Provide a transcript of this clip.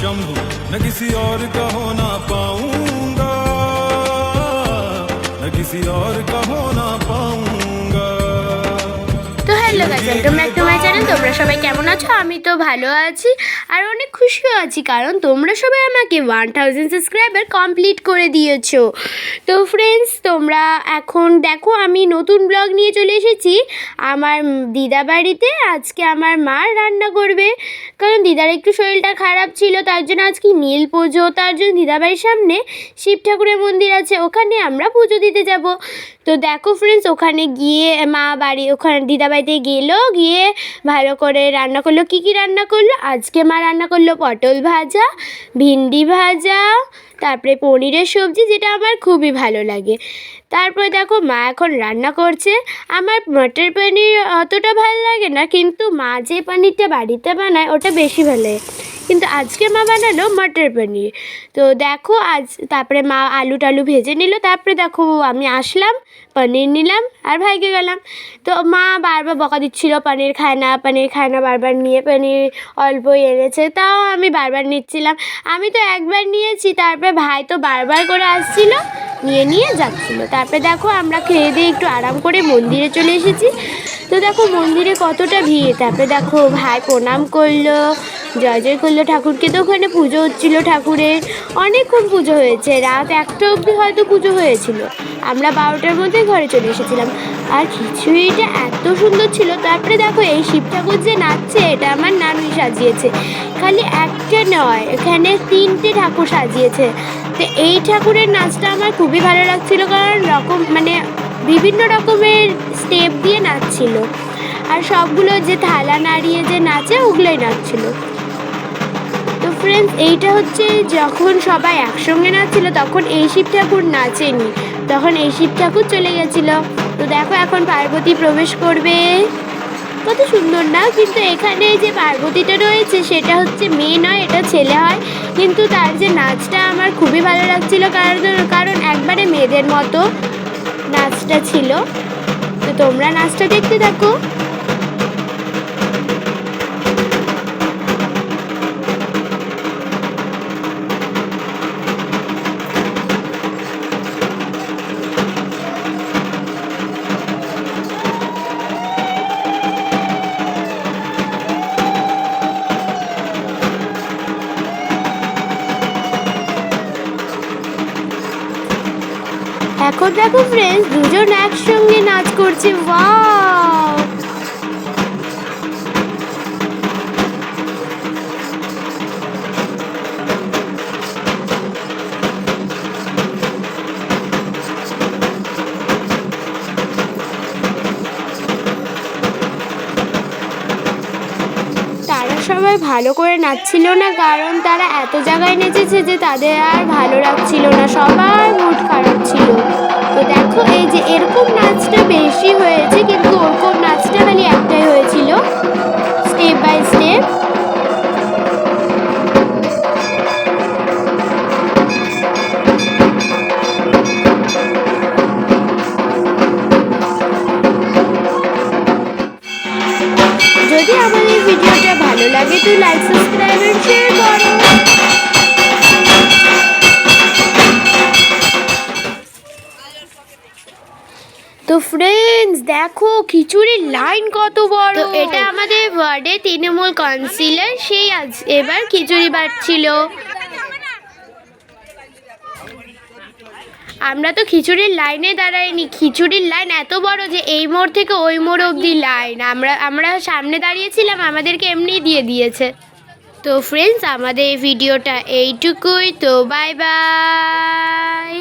शंभु न किसी और का होना पाऊंगा, न किसी और का होना पाऊंगा। তো hello guys, welcome back to my channel. তোমরা সবাই কেমন আছো? আমি তো ভালো আছি আর অনেক খুশিও আছি, কারণ তোমরা সবাই আমাকে 1000 সাবস্ক্রাইবার কমপ্লিট করে দিয়েছো। তো ফ্রেন্ডস, তোমরা এখন দেখো আমি নতুন ব্লগ নিয়ে চলে এসেছি আমার দিদা বাড়িতে। আজকে আমার মা রান্না করবে, কারণ দিদার একটু শরীরটা খারাপ ছিল, তার জন্য আজকে নীল পুজো। তার জন্য দিদা বাড়ির সামনে শিব ঠাকুরের মন্দির আছে, ওখানে আমরা পুজো দিতে যাব। তো দেখো ফ্রেন্ডস, ওখানে গিয়ে ওখানে দিদা বাড়িতে গিয়ে ভালো করে রান্না করলো। কী কী রান্না করলো? আজকে মা রান্না করলো পটল ভাজা, ভিন্ডি ভাজা, তারপরে পনিরের সবজি, যেটা আমার খুবই ভালো লাগে। তারপরে দেখো মা এখন রান্না করছে। আমার মটর পনির অতটা ভালো লাগে না, কিন্তু মা যে পনিরটা বাড়িতে বানায় ওটা বেশি ভালো লাগে। কিন্তু আজকে মা বানালো মটর পনির। তো দেখো তারপরে মা আলু টালু ভেজে নিল। তারপরে দেখো আমি আসলাম, পনির নিলাম আর ভাইকে গেলাম। তো মা বারবার বকা দিচ্ছিল পনির খায় না, পনির খায় না, বারবার নিয়ে পনির অল্পই এনেছে, তাও আমি বারবার নিচ্ছিলাম। আমি তো একবার নিয়েছি, তারপরে ভাই তো বারবার করে আসছিল, নিয়ে যাচ্ছিলো। তারপরে দেখো আমরা খেয়ে দিয়ে একটু আরাম করে মন্দিরে চলে এসেছি। তো দেখো মন্দিরে কতটা ভিড়। তারপরে দেখো ভাই প্রণাম করলো, জয় জয় করলো ঠাকুরকে। তো ওখানে পুজো হচ্ছিলো ঠাকুরের, অনেকক্ষণ পুজো হয়েছে, রাত 1টা অবধি হয়তো পুজো হয়েছিল। আমরা 12টার মধ্যে ঘরে চলে এসেছিলাম। আর খিচুড়িটা এত সুন্দর ছিল। তারপরে দেখো এই শিব ঠাকুর যে নাচছে, এটা আমার নানুই সাজিয়েছে। খালি একটা নয়, এখানে 3টে ঠাকুর সাজিয়েছে। তো এই ঠাকুরের নাচটা আমার খুবই ভালো লাগছিলো, কারণ বিভিন্ন রকমের স্টেপ দিয়ে নাচছিল, আর সবগুলো যে থালা নাড়িয়ে যে নাচে ওগুলোই নাচছিল। তো ফ্রেন্ডস, এইটা হচ্ছে যখন সবাই একসঙ্গে নাচছিল, তখন এই শিব ঠাকুর নাচেনি, তখন এই শিব ঠাকুর চলে গেছিলো। তো দেখো এখন পার্বতী প্রবেশ করবে, কত সুন্দর না? কিন্তু এখানে যে পার্বতীটা রয়েছে সেটা হচ্ছে মেয়ে নয়, এটা ছেলে হয়। কিন্তু তার যে নাচটা আমার খুবই ভালো লাগছিল, কারণ একবারে মেয়েদের মতো নাচটা ছিল। তো তোমরা নাচটা দেখতে থাকো। এখন দেখো ফ্রেন্ডস, দুজন একসঙ্গে নাচ করছে। ওয়াও! তারা সবাই ভালো করে নাচছিল না, কারণ তারা এত জায়গায় নেচেছে যে তাদের আর ভালো লাগছিল না, সবার মুড খারাপ ছিল। তো দেখো এই যে এরকম নাচটা বেশি হয়েছে, কিন্তু ওরকম নাচটা খালি একটাই হয়েছিল, স্টেপ বাই স্টেপ। যদি আমাদের ভিডিওটা ভালো লাগে তো লাইক, সাবস্ক্রাইব এন্ড শেয়ার করো। তো ফ্রেন্ডস দেখো খিচুড়ির লাইন কত বড়। তো এটা আমাদের ওয়ার্ডে তৃণমূল কাউন্সিলর, সেই এবার খিচুড়ি বাটছিল। আমরা তো খিচুড়ির লাইনে দাঁড়াইনি, খিচুড়ির লাইন এত বড় যে এই মোড় থেকে ওই মোড় অবধি লাইন। আমরা সামনে দাঁড়িয়েছিলাম, আমাদেরকে এমনি দিয়ে দিয়েছে। তো ফ্রেন্ডস, আমাদের ভিডিওটা এইটুকুই। তো বাই বাই।